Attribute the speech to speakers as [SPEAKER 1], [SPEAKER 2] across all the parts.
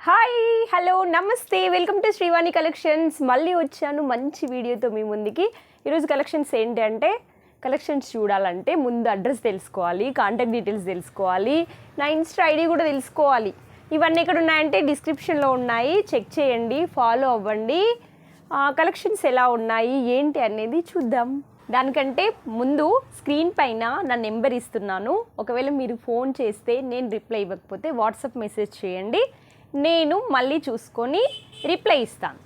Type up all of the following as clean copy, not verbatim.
[SPEAKER 1] Hi hello నమస్తే welcome to Srivani collections. మళ్ళీ వచ్చాను మంచి వీడియోతో మీ ముందుకి. ఈరోజు కలెక్షన్స్ ఏంటి అంటే, కలెక్షన్స్ చూడాలంటే ముందు అడ్రస్ తెలుసుకోవాలి, కాంటాక్ట్ డీటెయిల్స్ తెలుసుకోవాలి, నా ఇన్స్టా ఐడి కూడా తెలుసుకోవాలి. ఇవన్నీ ఎక్కడ ఉన్నాయంటే డిస్క్రిప్షన్లో ఉన్నాయి, చెక్ చేయండి, ఫాలో అవ్వండి. కలెక్షన్స్ ఎలా ఉన్నాయి ఏంటి అనేది చూద్దాం. దానికంటే ముందు స్క్రీన్ పైన నా నెంబర్ ఇస్తున్నాను. ఒకవేళ మీరు ఫోన్ చేస్తే నేను రిప్లై ఇవ్వకపోతే వాట్సాప్ మెసేజ్ చేయండి, నేను మళ్ళీ చూసుకొని రిప్లై ఇస్తాను.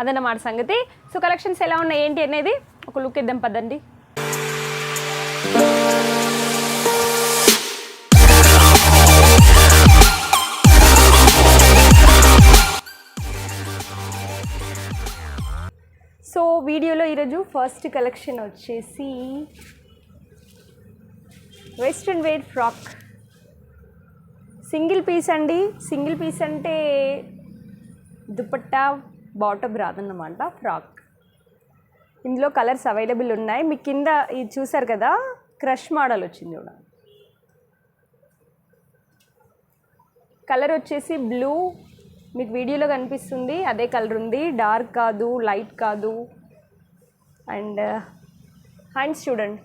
[SPEAKER 1] అదన్నమాట సంగతి. సో కలెక్షన్స్ ఎలా ఉన్నాయి ఏంటి అనేది ఒక లుక్ ఇద్దాం పదండి. సో వీడియోలో ఈరోజు ఫస్ట్ కలెక్షన్ వచ్చేసి western wear frock. Single piece అండి. సింగిల్ పీస్ అంటే దుపట్టా బాటమ్ రాదన్నమాట, ఫ్రాక్. ఇందులో కలర్స్ అవైలబుల్ ఉన్నాయి. మీ కింద ఇది చూసారు కదా, క్రష్ మోడల్ వచ్చింది కూడా. కలర్ వచ్చేసి బ్లూ, మీకు వీడియోలో కనిపిస్తుంది అదే కలర్ ఉంది. డార్క్ కాదు, లైట్ కాదు. అండ్ హ్యాండ్స్ చూడండి.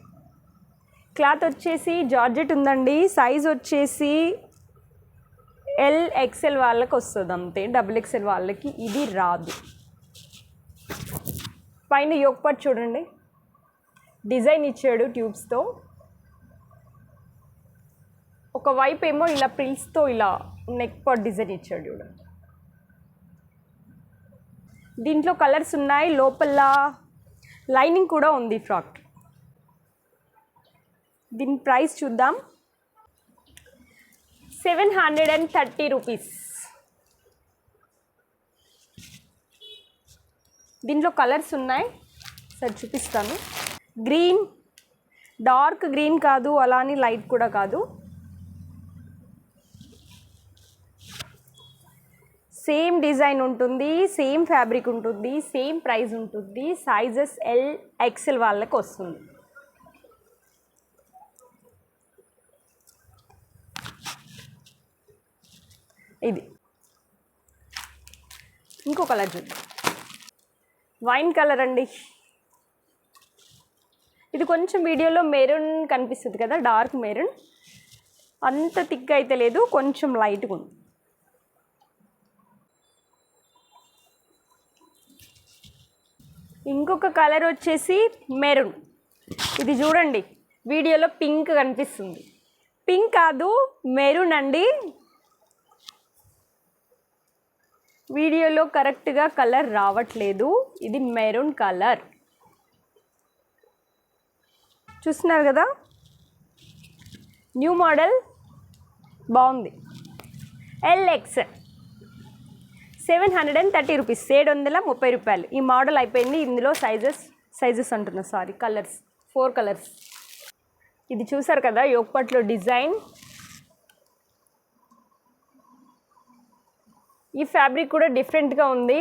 [SPEAKER 1] క్లాత్ వచ్చేసి జార్జెట్ ఉందండి. సైజ్ వచ్చేసి XL వాళ్ళకి వస్తుంది అంతే, XXL వాళ్ళకి ఇది రాదు. పైన యోక్ పార్ట్ చూడండి, డిజైన్ ఇచ్చాడు ట్యూబ్స్తో. ఒకవైపు ఏమో ఇలా ప్రిల్స్తో ఇలా నెక్ పార్ట్ డిజైన్ ఇచ్చాడు చూడండి. దీంట్లో కలర్స్ ఉన్నాయి, లోపల లైనింగ్ కూడా ఉంది ఫ్రాక్. దీని ప్రైస్ చూద్దాం. 730 రూపీస్. దీంట్లో కలర్స్ ఉన్నాయి, సరే చూపిస్తాను. గ్రీన్, డార్క్ గ్రీన్ కాదు, అలానే లైట్ కూడా కాదు. సేమ్ డిజైన్ ఉంటుంది, సేమ్ ఫ్యాబ్రిక్ ఉంటుంది, సేమ్ ప్రైస్ ఉంటుంది. సైజెస్ XL వాళ్ళకి వస్తుంది. ఇది ఇంకో కలర్ చూద్దాం. వైన్ కలర్ అండి. ఇది కొంచెం వీడియోలో మెరూన్ కనిపిస్తుంది కదా, డార్క్ మెరూన్. అంత థిక్ అయితే లేదు, కొంచెం లైట్గా ఉంది. ఇంకొక కలర్ వచ్చేసి మెరూన్. ఇది చూడండి, వీడియోలో పింక్ కనిపిస్తుంది. పింక్ కాదు, మెరూన్ అండి. వీడియోలో కరెక్ట్గా కలర్ రావట్లేదు. ఇది మెరూన్ కలర్, చూస్తున్నారు కదా. న్యూ మోడల్, బాగుంది. XL 730 రూపీస్, 730 రూపాయలు. ఈ మోడల్ అయిపోయింది. ఇందులో సైజెస్ అంటున్నా, సారీ, కలర్స్ 4 కలర్స్. ఇది చూసారు కదా, యోక్పట్లో డిజైన్. ఈ ఫ్యాబ్రిక్ కూడా డిఫరెంట్గా ఉంది,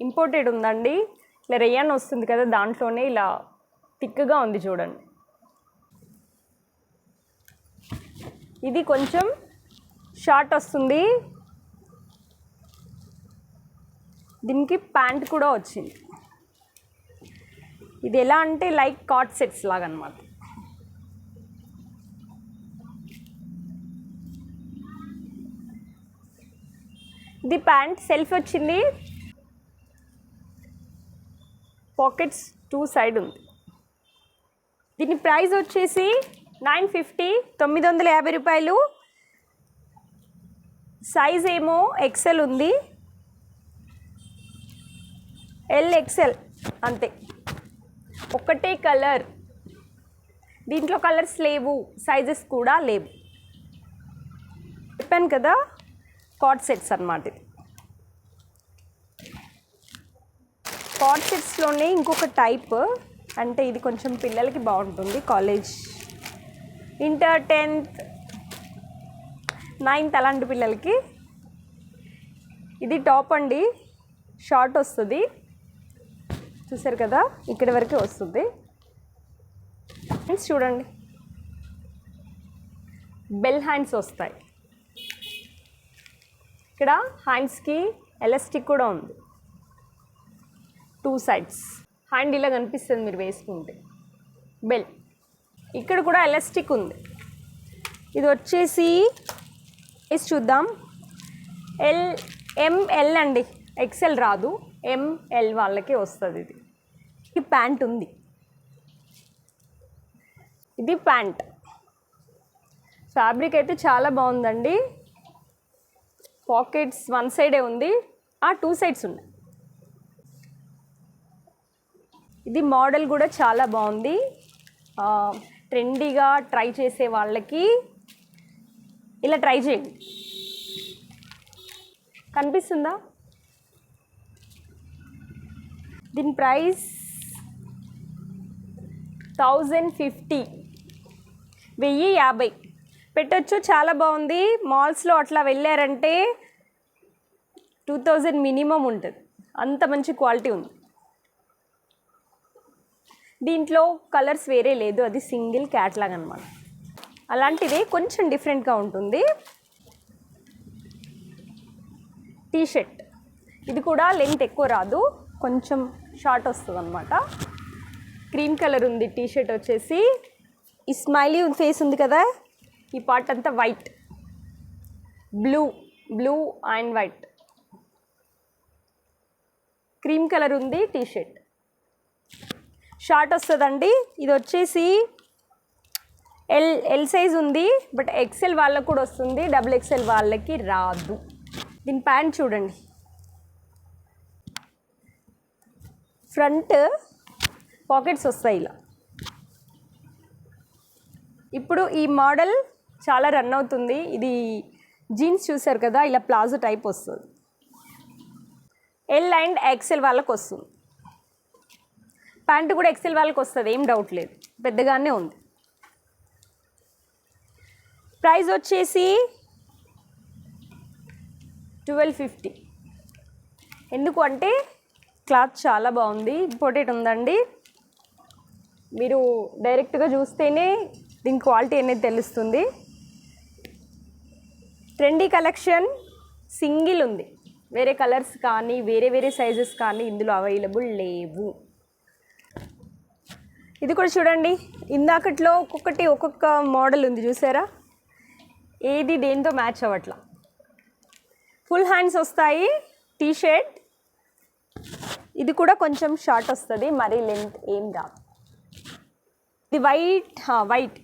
[SPEAKER 1] ఇంపోర్టెడ్ ఉందండి. ఇలా రేయాన్ వస్తుంది కదా, దాంట్లోనే ఇలా థిక్గా ఉంది చూడండి. ఇది కొంచెం షార్ట్ వస్తుంది. దీనికి ప్యాంట్ కూడా వచ్చింది. ఇది ఎలా అంటే లైక్ కాట్ సెట్స్ లాగా అన్నమాట. ఇది ప్యాంట్ సెల్ఫ్ వచ్చింది, పాకెట్స్ 2 సైడ్ ఉంది. దీని ప్రైస్ వచ్చేసి 950, 950 రూపాయలు. సైజ్ ఏమో XL ఉంది, XL అంతే. ఒకటే కలర్, దీంట్లో కలర్స్ లేవు, సైజెస్ కూడా లేవు. చెప్పాను కదా, కాట్ సెట్స్ అన్నమాట. ఇది కాట్ సెట్స్లోనే ఇంకొక టైప్, అంటే ఇది కొంచెం పిల్లలకి బాగుంటుంది. కాలేజ్, ఇంటర్, 10th, 9th అలాంటి పిల్లలకి. ఇది టాప్ అండి, షార్ట్ వస్తుంది. చూసారు కదా, ఇక్కడి వరకే వస్తుంది. హ్యాండ్స్ చూడండి, బెల్ హ్యాండ్స్ వస్తాయి. ఇక్కడ హ్యాండ్స్కి ఎలాస్టిక్ కూడా ఉంది, 2 sides. హ్యాండ్ ఇలా కనిపిస్తుంది మీరు వేసుకుంటే. బెల్ ఇక్కడ కూడా ఎలాస్టిక్ ఉంది. ఇది వచ్చేసి చూద్దాం, ML అండి, XL రాదు, ML వాళ్ళకే వస్తుంది. ఇది ప్యాంట్ ఉంది, ఇది ప్యాంట్. ఫ్యాబ్రిక్ అయితే చాలా బాగుందండి. పాకెట్స్ 1 సైడే ఉంది, 2 sides ఉన్నాయి. ఇది మోడల్ కూడా చాలా బాగుంది. ట్రెండీగా ట్రై చేసే వాళ్ళకి ఇలా ట్రై చేయండి. కనిపిస్తుందా? దీని ప్రైస్ 1050, 1050 పెట్టచ్చు. చాలా బాగుంది. మాల్స్లో అట్లా వెళ్ళారంటే 2000 మినిమం ఉంటుంది, అంత మంచి క్వాలిటీ ఉంది. దీంట్లో కలర్స్ వేరే లేదు, అది సింగిల్ క్యాట్లాగ్ అనమాట. అలాంటిదే కొంచెం డిఫరెంట్గా ఉంటుంది. టీషర్ట్ ఇది కూడా లెంత్ ఎక్కువ రాదు, కొంచెం షార్ట్ వస్తుంది అనమాట. క్రీమ్ కలర్ ఉంది టీషర్ట్ వచ్చేసి. ఈ స్మైలీ ఫేస్ ఉంది కదా, ఈ పార్ట్ అంతా white, blue and white. Cream colour ఉంది టీషర్ట్, షార్ట్ వస్తుందండి. ఇది వచ్చేసి ఎల్ సైజ్ ఉంది, బట్ XL వాళ్ళకు కూడా వస్తుంది, XXL వాళ్ళకి రాదు. దీని ప్యాంట్ చూడండి, ఫ్రంట్ పాకెట్స్ వస్తాయి ఇలా. ఇప్పుడు ఈ మోడల్ చాలా రన్ అవుతుంది. ఇది జీన్స్ చూసారు కదా, ఇలా ప్లాజో టైప్ వస్తుంది. L అండ్ XL వాళ్ళకి వస్తుంది. ప్యాంటు కూడా XL వాళ్ళకి వస్తుంది, ఏం డౌట్ లేదు, పెద్దగానే ఉంది. ప్రైస్ వచ్చేసి 1250. ఎందుకు అంటే క్లాత్ చాలా బాగుంది, ఇంపోర్టెడ్ ఉందండి. మీరు డైరెక్ట్గా చూస్తేనే దీని క్వాలిటీ అనేది తెలుస్తుంది. ట్రెండీ కలెక్షన్ సింగిల్ ఉంది, వేరే కలర్స్ కానీ వేరే సైజెస్ కానీ ఇందులో అవైలబుల్ లేవు. ఇది కూడా చూడండి, ఇందాకట్లో ఒక్కొక్క మోడల్ ఉంది చూసారా, ఏది దేంతో మ్యాచ్ అవ్వట్లా. ఫుల్ హ్యాండ్స్ వస్తాయి టీషర్ట్. ఇది కూడా కొంచెం షార్ట్ వస్తుంది, మరీ లెంత్ ఏం రాదు. ఇది వైట్.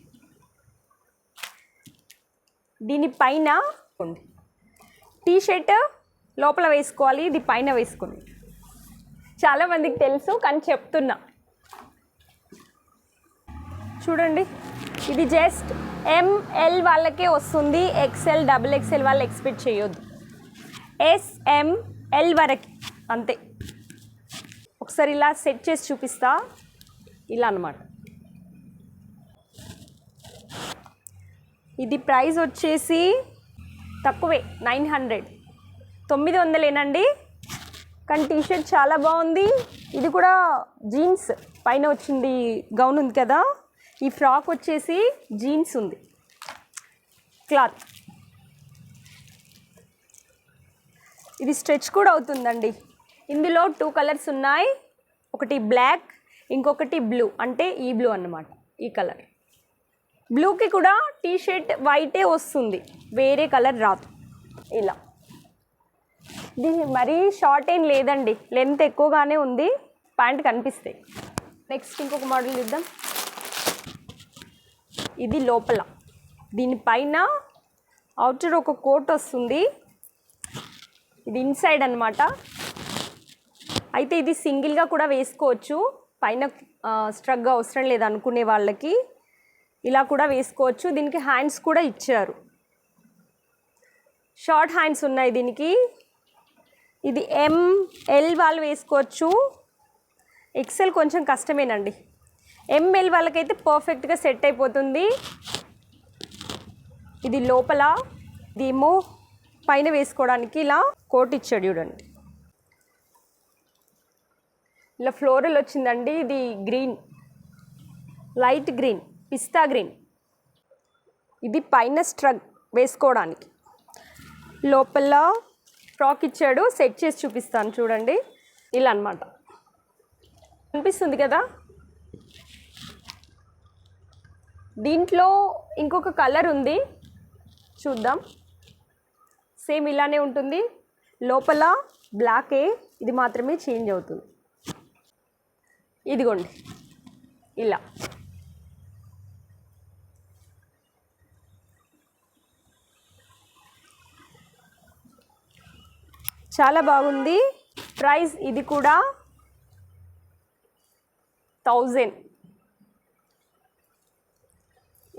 [SPEAKER 1] దీనిపైన టీషర్ట్ లోపల వేసుకోవాలి, ఇది పైన వేసుకోండి. చాలామందికి తెలుసు కానీ చెప్తున్నా. చూడండి, ఇది జస్ట్ ML వాళ్ళకే వస్తుంది, XL XXL వాళ్ళు ఎక్స్పెక్ట్ చేయొద్దు. SML వరకు అంతే. ఒకసారి ఇలా సెట్ చేసి చూపిస్తా, ఇలా అన్నమాట. ఇది ప్రైస్ వచ్చేసి తక్కువే, 900, 900 కానీ టీషర్ట్ చాలా బాగుంది. ఇది కూడా జీన్స్ పైన వచ్చింది, గౌన్ ఉంది కదా, ఈ ఫ్రాక్ వచ్చేసి జీన్స్ ఉంది క్లాత్. ఇది స్ట్రెచ్ కూడా అవుతుందండి. ఇందులో 2 కలర్స్ ఉన్నాయి, ఒకటి బ్లాక్, ఇంకొకటి బ్లూ, అంటే ఈ బ్లూ అన్నమాట. ఈ కలర్ బ్లూకి కూడా టీషర్ట్ వైటే వస్తుంది, వేరే కలర్ రాదు. ఇలా ఇది మరీ షార్ట్ ఏం లేదండి, లెంత్ ఎక్కువగానే ఉంది, ప్యాంట్ కనిపిస్తాయి. నెక్స్ట్ ఇంకొక మోడల్ చూద్దాం. ఇది లోపల, దీనిపైన అవుటర్ ఒక కోట్ వస్తుంది, ఇది ఇన్సైడ్ అన్నమాట. అయితే ఇది సింగిల్గా కూడా వేసుకోవచ్చు, పైన స్ట్రగ్ అవసరం లేదు అనుకునే వాళ్ళకి ఇలా కూడా వేసుకోవచ్చు. దీనికి హ్యాండ్స్ కూడా ఇచ్చారు, షార్ట్ హ్యాండ్స్ ఉన్నాయి దీనికి. ఇది ML వాళ్ళు వేసుకోవచ్చు, XL కొంచెం కష్టమేనండి. ML వాళ్ళకైతే పర్ఫెక్ట్గా సెట్ అయిపోతుంది. ఇది లోపల, ఇదేమో పైన వేసుకోవడానికి ఇలా కోట్ ఇచ్చాడు చూడండి. ఇలా ఫ్లోరల్ వచ్చిందండి. ఇది గ్రీన్, లైట్ గ్రీన్, పిస్తా గ్రీన్. ఇది పైన స్ట్రగ్ వేసుకోవడానికి, లోపల ఫ్రాక్ ఇచ్చాడు, సెట్ చేసి చూపిస్తాను చూడండి. ఇలా అన్నమాట, కనిపిస్తుంది కదా. దీంట్లో ఇంకొక కలర్ ఉంది, చూద్దాం. సేమ్ ఇలానే ఉంటుంది, లోపల బ్లాకే, ఇది మాత్రమే చేంజ్ అవుతుంది. ఇదిగోండి ఇలా. చాలా బాగుంది. ప్రైస్ ఇది కూడా 1000,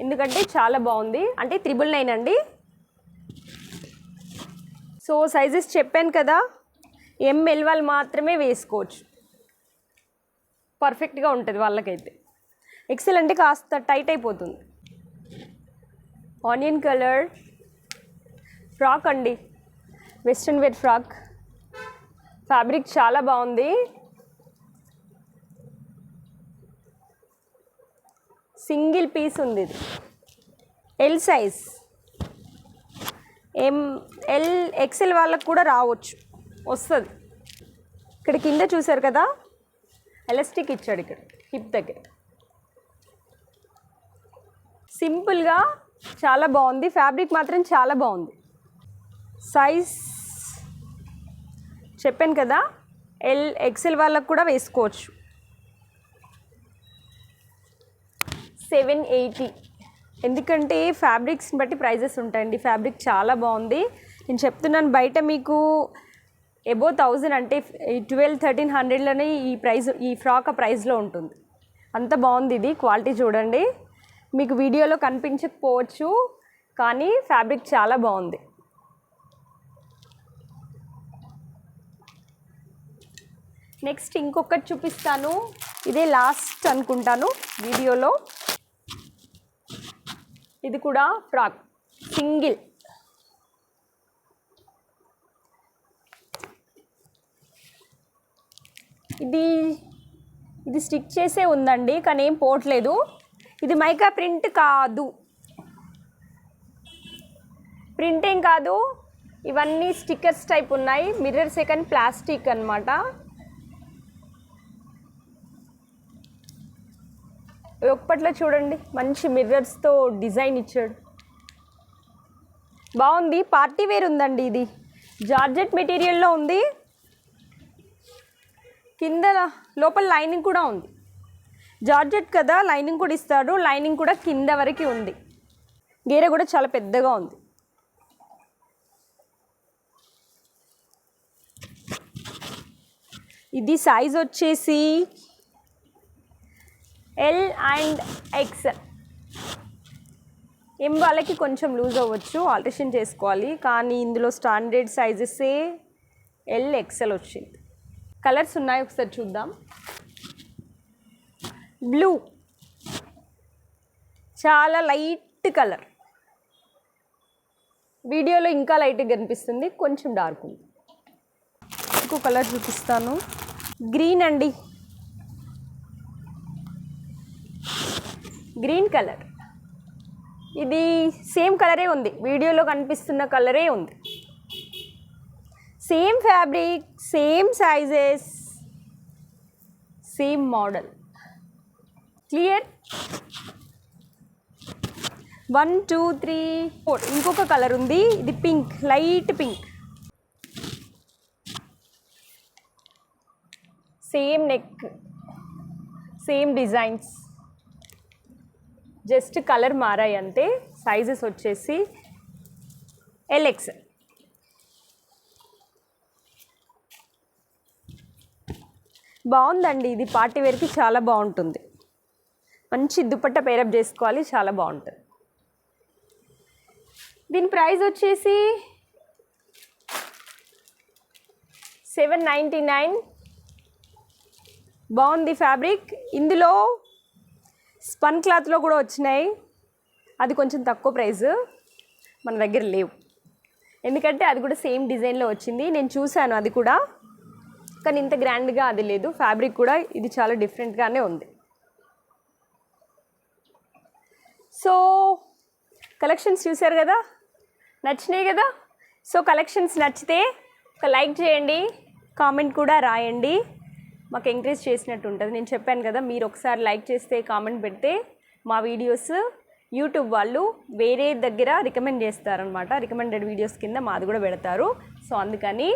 [SPEAKER 1] ఎందుకంటే చాలా బాగుంది. అంటే 999 అండి. సో సైజెస్ చెప్పాను కదా, ఎంఎల్ వాళ్ళు మాత్రమే వేసుకోవచ్చు, పర్ఫెక్ట్గా ఉంటుంది వాళ్ళకైతే. ఎక్సెల్ అంటే కాస్త టైట్ అయిపోతుంది. ఆనియన్ కలర్ ఫ్రాక్ అండి, వెస్ట్రన్ వేర్ ఫ్రాక్. ఫ్యాబ్రిక్ చాలా బాగుంది. సింగిల్ పీస్ ఉంది ఇది. ఎల్ సైజ్, ఎల్ ఎక్సెల్ వాళ్ళకు కూడా రావచ్చు, వస్తుంది. ఇక్కడ కింద చూసారు కదా, ఎలాస్టిక్ ఇచ్చాడు ఇక్కడ హిప్ దగ్గర. సింపుల్గా చాలా బాగుంది. ఫ్యాబ్రిక్ మాత్రం చాలా బాగుంది. సైజ్ చెప్పాను కదా, ఎల్ ఎక్సెల్ వాళ్ళకు కూడా వేసుకోవచ్చు. 780, ఎందుకంటే ఫ్యాబ్రిక్స్ని బట్టి ప్రైజెస్ ఉంటాయండి. ఫ్యాబ్రిక్ చాలా బాగుంది. నేను చెప్తున్నాను, బయట మీకు ఎబో 1000 అంటే 1200-1300లోనే ఈ ఫ్రాక్ ఆ ప్రైస్లో ఉంటుంది. అంత బాగుంది ఇది. క్వాలిటీ చూడండి, మీకు వీడియోలో కనిపించకపోవచ్చు కానీ ఫ్యాబ్రిక్ చాలా బాగుంది. నెక్స్ట్ ఇంకొకటి చూపిస్తాను, ఇదే లాస్ట్ అనుకుంటాను వీడియోలో. ఇది కూడా ఫ్రాక్ సింగిల్. ఇది స్టిక్ చేసే ఉందండి, కానీ ఏం పోవట్లేదు. ఇది మైకా ప్రింట్ కాదు, ప్రింట్ ఏం కాదు, ఇవన్నీ స్టిక్కర్స్ టైప్ ఉన్నాయి. మిర్రర్ సెకండ్ ప్లాస్టిక్ అన్నమాట. ఒక్కట్లో చూడండి, మంచి మిర్రర్స్తో డిజైన్ ఇచ్చాడు, బాగుంది. పార్టీ వేర్ ఉందండి. ఇది జార్జెట్ మెటీరియల్లో ఉంది, కింద లోపల లైనింగ్ కూడా ఉంది. జార్జెట్ కదా, లైనింగ్ కూడా ఇస్తాడు. లైనింగ్ కూడా కింద వరకు ఉంది. గేర కూడా చాలా పెద్దగా ఉంది. ఇది సైజ్ వచ్చేసి ఎల్ అండ్ ఎక్సెల్. ఎం వాళ్ళకి కొంచెం లూజ్ అవ్వచ్చు, ఆల్టరేషన్ చేసుకోవాలి. కానీ ఇందులో స్టాండర్డ్ సైజెసే ఎల్ ఎక్సెల్ వచ్చింది. కలర్స్ ఉన్నాయి, ఒకసారి చూద్దాం. బ్లూ, చాలా లైట్ కలర్, వీడియోలో ఇంకా లైట్గా కనిపిస్తుంది, కొంచెం డార్క్ ఉంది. ఇంకో కలర్ చూపిస్తాను, గ్రీన్ అండి, గ్రీన్ కలర్. ఇది సేమ్ కలరే ఉంది, వీడియోలో కనిపిస్తున్న కలరే ఉంది. Same fabric, same sizes, same model. Clear. 1 2 3 4. ఇంకొక కలర్ ఉంది, ఇది pink, light pink. Same neck, same designs, just colour మారాయి అంతే. సైజెస్ వచ్చేసి ఎల్ఎక్స్ఎల్. బాగుందండి, ఇది పార్టీ వేర్కి చాలా బాగుంటుంది. మంచి దుపట్టా పేరప్ చేసుకోవాలి, చాలా బాగుంటుంది. దీని ప్రైస్ వచ్చేసి 799. బాగుంది ఫ్యాబ్రిక్. ఇందులో స్పన్ క్లాత్లో కూడా వచ్చినాయి, అది కొంచెం తక్కువ ప్రైస్, మన దగ్గర లేవు. ఎందుకంటే అది కూడా సేమ్ డిజైన్లో వచ్చింది, నేను చూశాను అది కూడా, కానీ ఇంత గ్రాండ్గా అది లేదు. ఫ్యాబ్రిక్ కూడా ఇది చాలా డిఫరెంట్గానే ఉంది. సో కలెక్షన్స్ చూశారు కదా, నచ్చినాయి కదా. సో కలెక్షన్స్ నచ్చితే ఒక లైక్ చేయండి, కామెంట్ కూడా రాయండి, మాకు ఎంకరేజ్ చేసినట్టు ఉంటుంది. నేను చెప్పాను కదా, మీరు ఒకసారి లైక్ చేస్తే కామెంట్ పెడితే మా వీడియోస్ యూట్యూబ్ వాళ్ళు వేరే దగ్గర రికమెండ్ చేస్తారనమాట. రికమెండెడ్ వీడియోస్ కింద మాది కూడా పెడతారు. సో అందుకని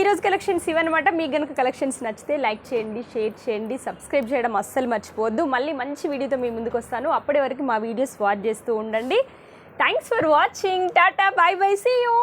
[SPEAKER 1] ఈరోజు కలెక్షన్స్ ఇవన్నమాట. మీకు కనుక కలెక్షన్స్ నచ్చితే లైక్ చేయండి, షేర్ చేయండి, సబ్స్క్రైబ్ చేయడం అస్సలు మర్చిపోవద్దు. మళ్ళీ మంచి వీడియోతో మీ ముందుకు వస్తాను. అప్పటి వరకు మా వీడియోస్ వాచ్ చేస్తూ ఉండండి. Thanks for watching. Tata, bye bye, see you.